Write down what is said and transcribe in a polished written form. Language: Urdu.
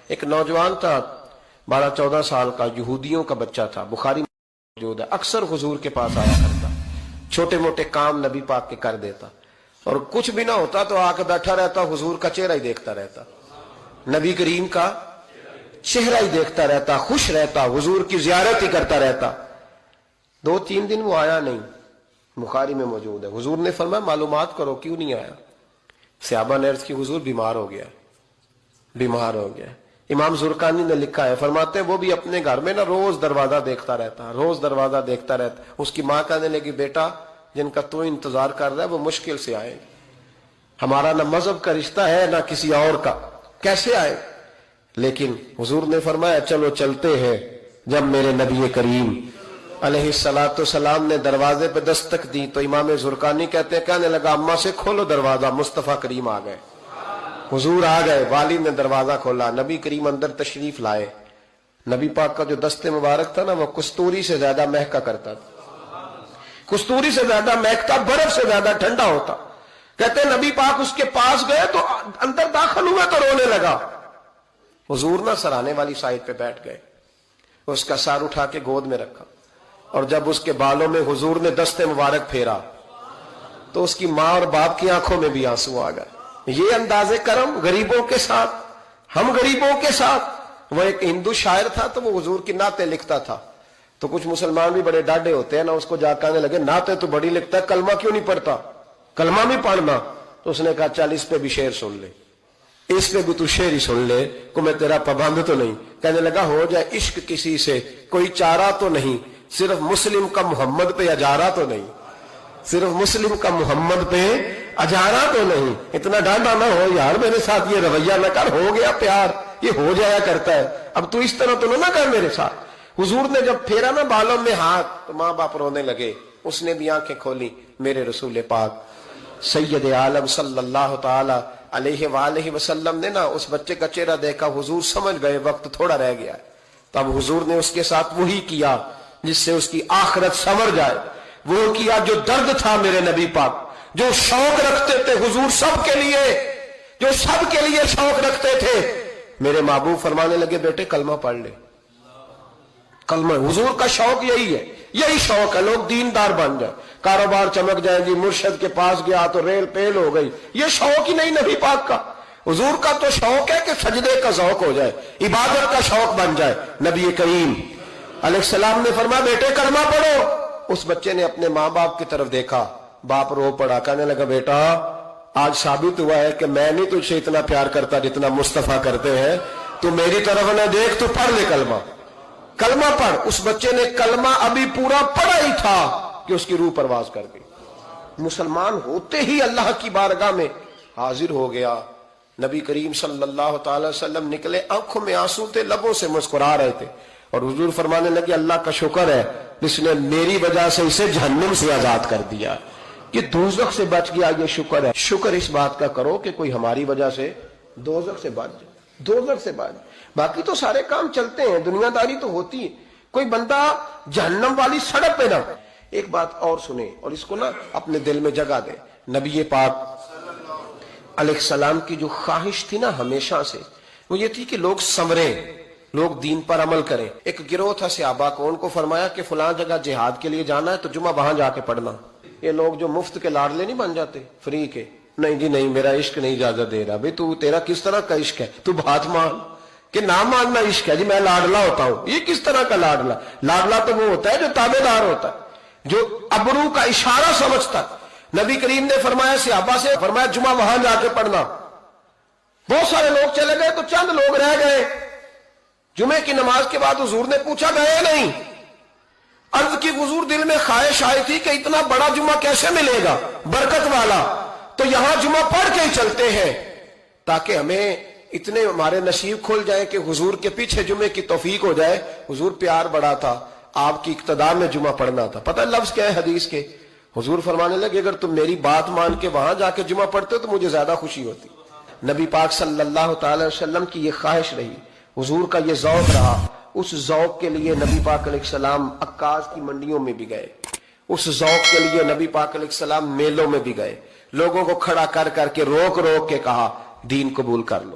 ایک نوجوان تھا 12-14 سال کا، یہودیوں کا بچہ تھا، بخاری موجود ہے، اکثر حضور کے پاس آیا کرتا، چھوٹے موٹے کام نبی پاک کے کر دیتا، اور کچھ بھی نہ ہوتا تو آ کے بیٹھا رہتا، حضور کا چہرہ ہی دیکھتا رہتا، نبی کریم کا چہرہ ہی دیکھتا رہتا، خوش رہتا، حضور کی زیارت ہی کرتا رہتا۔ 2-3 دن وہ آیا نہیں، بخاری میں موجود ہے۔ حضور نے فرمایا معلومات کرو کیوں نہیں آیا؟ صحابہ نے عرض کی حضور بیمار ہو گیا، بیمار ہو گیا۔ امام زرقانی نے لکھا ہے، فرماتے ہیں وہ بھی اپنے گھر میں نا روز دروازہ دیکھتا رہتا، روز دروازہ دیکھتا رہتا۔ اس کی ماں کہنے لگی بیٹا جن کا تو انتظار کر رہا ہے وہ مشکل سے آئے، ہمارا نہ مذہب کا رشتہ ہے نہ کسی اور کا، کیسے آئے؟ لیکن حضور نے فرمایا چلو چلتے ہیں۔ جب میرے نبی کریم علیہ السلام نے دروازے پہ دستک دی تو امام زرقانی کہتے ہیں کہنے لگا اماں سے کھولو دروازہ، مصطفیٰ کریم آ گئے، حضور آ گئے۔ والد نے دروازہ کھولا، نبی کریم اندر تشریف لائے۔ نبی پاک کا جو دست مبارک تھا نا وہ کستوری سے زیادہ مہکا کرتا تھا، کستوری سے زیادہ مہکتا، برف سے زیادہ ٹھنڈا ہوتا۔ کہتے ہیں نبی پاک اس کے پاس گئے تو اندر داخل ہوئے تو رونے لگا۔ حضور نہ سرانے والی سائڈ پہ بیٹھ گئے، اس کا سر اٹھا کے گود میں رکھا، اور جب اس کے بالوں میں حضور نے دست مبارک پھیرا تو اس کی ماں اور باپ کی آنکھوں میں بھی آنسو آ گئے۔ یہ انداز کرم غریبوں کے ساتھ، ہم غریبوں کے ساتھ۔ وہ ایک ہندو شاعر تھا تو وہ حضور کی نعتیں لکھتا تھا، تو کچھ مسلمان بھی بڑے ڈاڈے ہوتے ہیں نا، اس کو جا کہنے لگے نعتیں تو بڑی لکھتا ہے، کلمہ کیوں نہیں پڑھتا؟ کلمہ بھی پڑھنا۔ تو اس نے کہا چل اس پہ بھی شعر سن لے، اس پہ بھی تو شعر ہی سن لے، کو میں تیرا پابند تو نہیں۔ کہنے لگا ہو جائے عشق کسی سے کوئی چارہ تو نہیں، صرف مسلم کا محمد پہ اجارہ تو نہیں، صرف مسلم کا محمد پہ اجارہ تو نہیں۔ اتنا ڈانڈا نہ ہو یار، میرے ساتھ یہ رویہ نہ کر، ہو گیا پیار، یہ ہو جایا کرتا ہے، اب تو اس طرح تو نہ کر میرے ساتھ۔ حضور نے جب پھیرا نا بالوں میں ہاتھ تو ماں باپ رونے لگے، اس نے بھی آنکھیں کھولی۔ میرے رسول پاک سید عالم صلی اللہ تعالی علیہ وآلہ وسلم نے نا اس بچے کا چہرہ دیکھا، حضور سمجھ گئے وقت تھوڑا رہ گیا ہے، تب حضور نے اس کے ساتھ وہی کیا جس سے اس کی آخرت سنور جائے، وہ کیا جو درد تھا میرے نبی پاک، جو شوق رکھتے تھے حضور سب کے لیے، جو سب کے لیے شوق رکھتے تھے۔ میرے محبوب فرمانے لگے بیٹے کلمہ پڑھ لے، کلمہ۔ حضور کا شوق یہی ہے، یہی شوق ہے لوگ دیندار بن جائیں، کاروبار چمک جائیں، جی مرشد کے پاس گیا تو ریل پیل ہو گئی، یہ شوق ہی نہیں نبی پاک کا۔ حضور کا تو شوق ہے کہ سجدے کا ذوق ہو جائے، عبادت کا شوق بن جائے۔ نبی کریم علیہ السلام نے فرمایا بیٹے کلمہ پڑھو۔ اس بچے نے اپنے ماں باپ کی طرف دیکھا، باپ رو پڑا، کہنے لگا بیٹا آج ثابت ہوا ہے کہ میں نہیں تجھ سے اتنا پیار کرتا جتنا مصطفیٰ کرتے ہیں، تو میری طرف نہ دیکھ، تو پڑھ لے کلمہ، کلمہ پڑھ۔ اس بچے نے کلمہ ابھی پورا پڑھا ہی تھا کہ اس کی روح پرواز کر گئی، مسلمان ہوتے ہی اللہ کی بارگاہ میں حاضر ہو گیا۔ نبی کریم صلی اللہ تعالی وسلم نکلے، آنکھوں میں آنسو تھے، لبوں سے مسکرا رہے تھے، اور حضور فرمانے لگے اللہ کا شکر ہے جس نے میری وجہ سے اسے جہنم سے آزاد کر دیا، کہ دوزخ سے بچ گیا، یہ شکر ہے۔ شکر اس بات کا کرو کہ کوئی ہماری وجہ سے دوزخ سے بچ جائے، دوزخ سے بچ جائے۔ باقی تو سارے کام چلتے ہیں، دنیا داری تو ہوتی ہے، کوئی بندہ جہنم والی سڑک پہ نہ۔ ایک بات اور سنیں اور اس کو نا اپنے دل میں جگہ دیں، نبی پاک علیہ السلام کی جو خواہش تھی نا ہمیشہ سے، وہ یہ تھی کہ لوگ سنوریں، لوگ دین پر عمل کریں۔ ایک گروہ تھا صحابہ کو، ان کو فرمایا کہ فلاں جگہ جہاد کے لیے جانا ہے تو جمعہ وہاں جا کے پڑھنا۔ یہ لوگ جو مفت کے لاڈلے نہیں بن جاتے، فری کے، نہیں جی نہیں میرا عشق نہیں اجازت دے رہا۔ بھئی تو تیرا کس طرح کا عشق ہے؟ تو بات مان کہ نہ ماننا عشق ہے، جی میں لاڈلا ہوتا ہوں، یہ کس طرح کا لاڈلا؟ لاڈلا تو وہ ہوتا ہے جو تابع دار ہوتا ہے، جو ابرو کا اشارہ سمجھتا ہے۔ نبی کریم نے فرمایا صحابہ سے، فرمایا جمعہ وہاں جا کے پڑھنا۔ بہت سارے لوگ چلے گئے تو چند لوگ رہ گئے۔ جمعے کی نماز کے بعد حضور نے پوچھا گئے نہیں؟ عرض کی حضور دل میں خواہش آئی تھی کہ اتنا بڑا جمعہ کیسے ملے گا برکت والا، تو یہاں جمعہ پڑھ کے ہی چلتے ہیں تاکہ ہمیں اتنے ہمارے نصیب کھل جائیں کہ حضور کے پیچھے جمعے کی توفیق ہو جائے۔ حضور پیار بڑا تھا، آپ کی اقتداء میں جمعہ پڑھنا تھا۔ پتہ لفظ کیا ہے حدیث کے؟ حضور فرمانے لگے اگر تم میری بات مان کے وہاں جا کے جمعہ پڑھتے تو مجھے زیادہ خوشی ہوتی۔ نبی پاک صلی اللہ تعالی وسلم کی یہ خواہش رہی، حضور کا یہ ذوق رہا۔ اس ذوق کے لیے نبی پاک علیہ السلام عکاظ کی منڈیوں میں بھی گئے، اس ذوق کے لیے نبی پاک علیہ السلام میلوں میں بھی گئے، لوگوں کو کھڑا کر کر کے روک روک کے کہا دین قبول کر لو۔